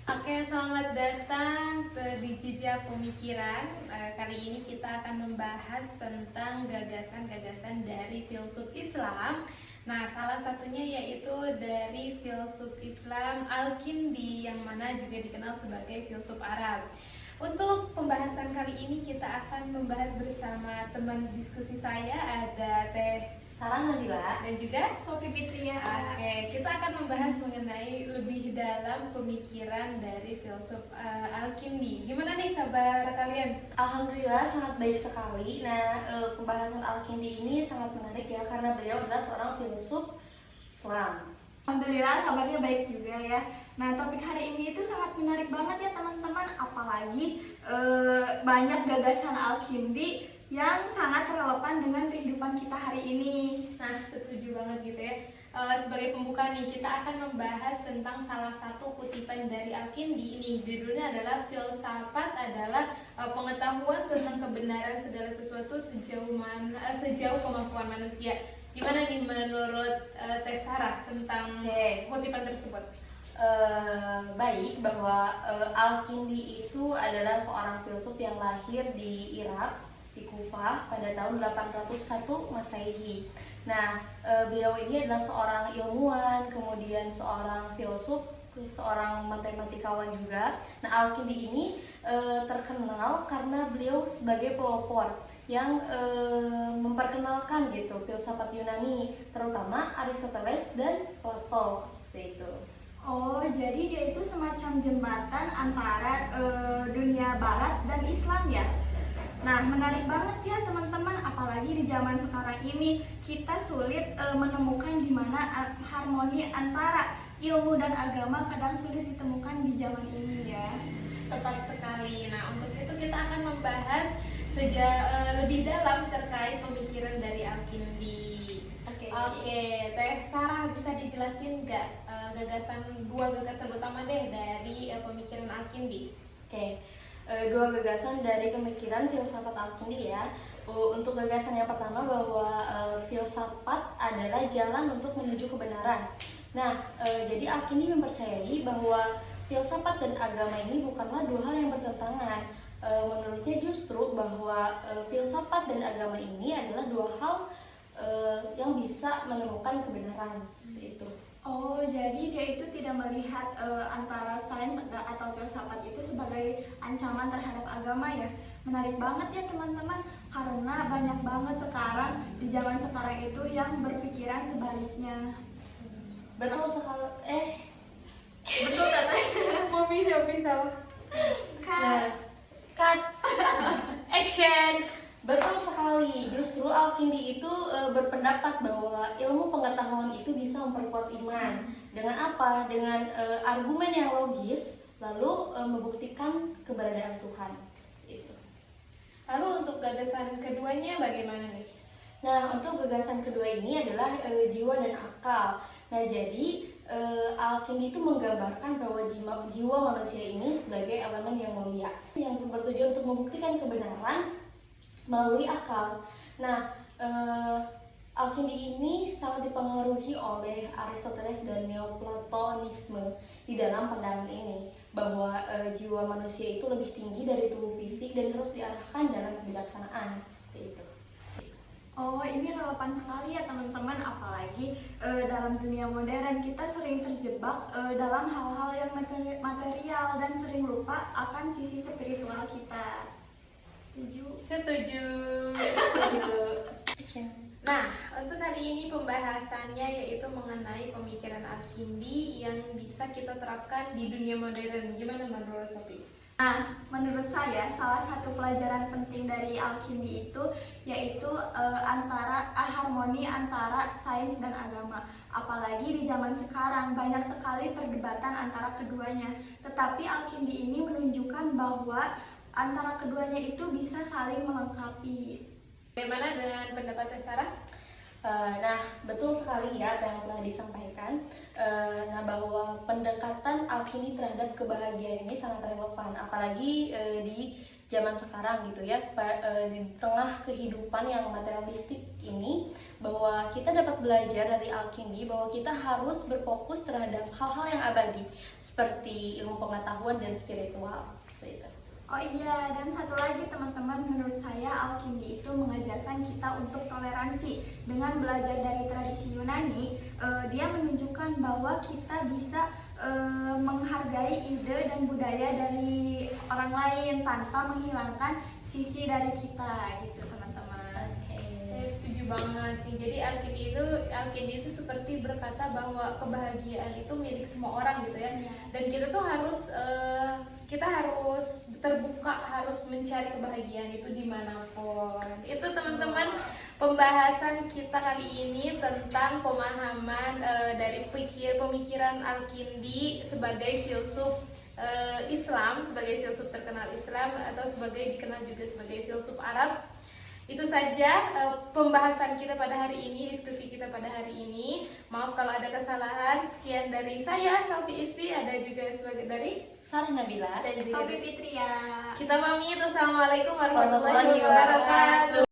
Oke, selamat datang di Jejak Pemikiran. Kali ini kita akan membahas tentang gagasan-gagasan dari filsuf Islam. Nah, salah satunya yaitu dari filsuf Islam Al-Kindi, yang mana juga dikenal sebagai filsuf Arab. Untuk pembahasan kali ini kita akan membahas bersama teman diskusi saya, ada Teh Sarah Nabila dan juga Sofi Fitria. Oke, kita akan membahas mengenai lebih dalam pemikiran dari filsuf Al-Kindi. Gimana nih kabar kalian? Alhamdulillah sangat baik sekali. Nah, pembahasan Al-Kindi ini sangat menarik ya, karena beliau adalah seorang filsuf Islam. Alhamdulillah kabarnya baik juga ya. Nah, topik hari ini itu sangat menarik banget ya teman-teman. Apalagi banyak gagasan Al-Kindi yang sangat relevan dengan kehidupan kita hari ini. Nah, setuju banget gitu ya. Sebagai pembuka nih, kita akan membahas tentang salah satu kutipan dari Al-Kindi. Ini judulnya adalah filsafat adalah pengetahuan tentang kebenaran segala sesuatu sejauh kemampuan manusia. Gimana nih menurut Teh Sarah tentang kutipan tersebut? Baik, bahwa Al-Kindi itu adalah seorang filsuf yang lahir di Irak, di Kufah pada tahun 801 Masehi. Nah, beliau ini adalah seorang ilmuwan, kemudian seorang filsuf, seorang matematikawan juga. Nah, Al-Kindi ini terkenal karena beliau sebagai pelopor yang memperkenalkan gitu filsafat Yunani, terutama Aristoteles dan Plato, seperti itu. Oh, jadi dia itu semacam jembatan antara dunia barat dan Islam ya. Nah, menarik banget ya teman-teman, apalagi di zaman sekarang ini kita sulit menemukan di mana harmoni antara ilmu dan agama kadang sulit ditemukan di zaman ini ya. Tepat sekali. Nah, untuk itu kita akan membahas lebih dalam terkait pemikiran dari Al-Kindi. Oke, Teh Sarah bisa dijelasin nggak dua gagasan utama deh dari pemikiran Al-Kindi? Oke. Dua gagasan dari pemikiran filsafat Al-Kindi ya. Untuk gagasan yang pertama bahwa filsafat adalah jalan untuk menuju kebenaran. Nah, jadi Al-Kindi mempercayai bahwa filsafat dan agama ini bukanlah dua hal yang bertentangan. Menurutnya justru bahwa filsafat dan agama ini adalah dua hal yang bisa menemukan kebenaran, seperti itu. Oh, jadi dia itu tidak melihat antara sains atau filsafat itu sebagai ancaman terhadap agama ya. Menarik banget ya teman-teman, karena banyak banget sekarang di zaman sekarang itu yang berpikiran sebaliknya. Betul sekali. Betul Teteh? Bisa. Cut. Action. Betul sekali. Justru Al-Kindi itu berpendapat bahwa ilmu pengetahuan itu bisa memperkuat iman. Dengan apa? Dengan argumen yang logis, lalu membuktikan keberadaan Tuhan. Itu. Lalu untuk gagasan keduanya bagaimana nih? Nah, untuk gagasan kedua ini adalah jiwa dan akal. Nah, jadi Al-Kindi itu menggambarkan bahwa jiwa manusia ini sebagai elemen yang mulia, yang bertujuan untuk membuktikan kebenaran melalui akal. Nah, Al-Kindi ini sangat dipengaruhi oleh Aristoteles dan Neoplatonisme di dalam pandangan ini, bahwa jiwa manusia itu lebih tinggi dari tubuh fisik dan harus diarahkan dalam kebijaksanaan, seperti itu. Oh, ini relevan sekali ya teman-teman, apalagi dalam dunia modern kita sering terjebak dalam hal-hal yang material dan sering lupa akan sisi spiritual kita. Setuju. Nah, untuk hari ini pembahasannya yaitu mengenai pemikiran Al-Kindi yang bisa kita terapkan di dunia modern. Gimana menurut Sophie? Nah, menurut saya salah satu pelajaran penting dari Al-Kindi itu yaitu harmoni antara sains dan agama. Apalagi di zaman sekarang banyak sekali perdebatan antara keduanya. Tetapi Al-Kindi ini menunjukkan bahwa antara keduanya itu bisa saling melengkapi. Bagaimana dengan pendapat Sarah? Nah, betul sekali ya apa yang telah disampaikan. Nah, bahwa pendekatan Al-Kindi terhadap kebahagiaan ini sangat relevan, apalagi di zaman sekarang gitu ya, di tengah kehidupan yang materialistik ini, bahwa kita dapat belajar dari Al-Kindi bahwa kita harus berfokus terhadap hal-hal yang abadi seperti ilmu pengetahuan dan spiritual seperti itu. Oh iya, dan satu lagi teman-teman, menurut saya Al-Kindi itu mengajarkan kita untuk toleransi. Dengan belajar dari tradisi Yunani, dia menunjukkan bahwa kita bisa menghargai ide dan budaya dari orang lain tanpa menghilangkan sisi dari kita gitu teman-teman. Saya setuju banget nih. Jadi Al-Kindi itu seperti berkata bahwa kebahagiaan itu milik semua orang gitu ya. Dan kita tuh harus terbuka, harus mencari kebahagiaan itu dimanapun. Itu teman-teman pembahasan kita kali ini tentang pemahaman dari pemikiran Al-Kindi sebagai filsuf Islam, sebagai filsuf terkenal Islam, atau dikenal juga sebagai filsuf Arab. Itu saja pembahasan kita pada hari ini, diskusi kita pada hari ini. Maaf kalau ada kesalahan. Sekian dari saya, Salvi Isfi, ada juga sebagai dari Sari Nabila dan juga Sofi Fitria. kita pamit. Assalamualaikum warahmatullahi wabarakatuh.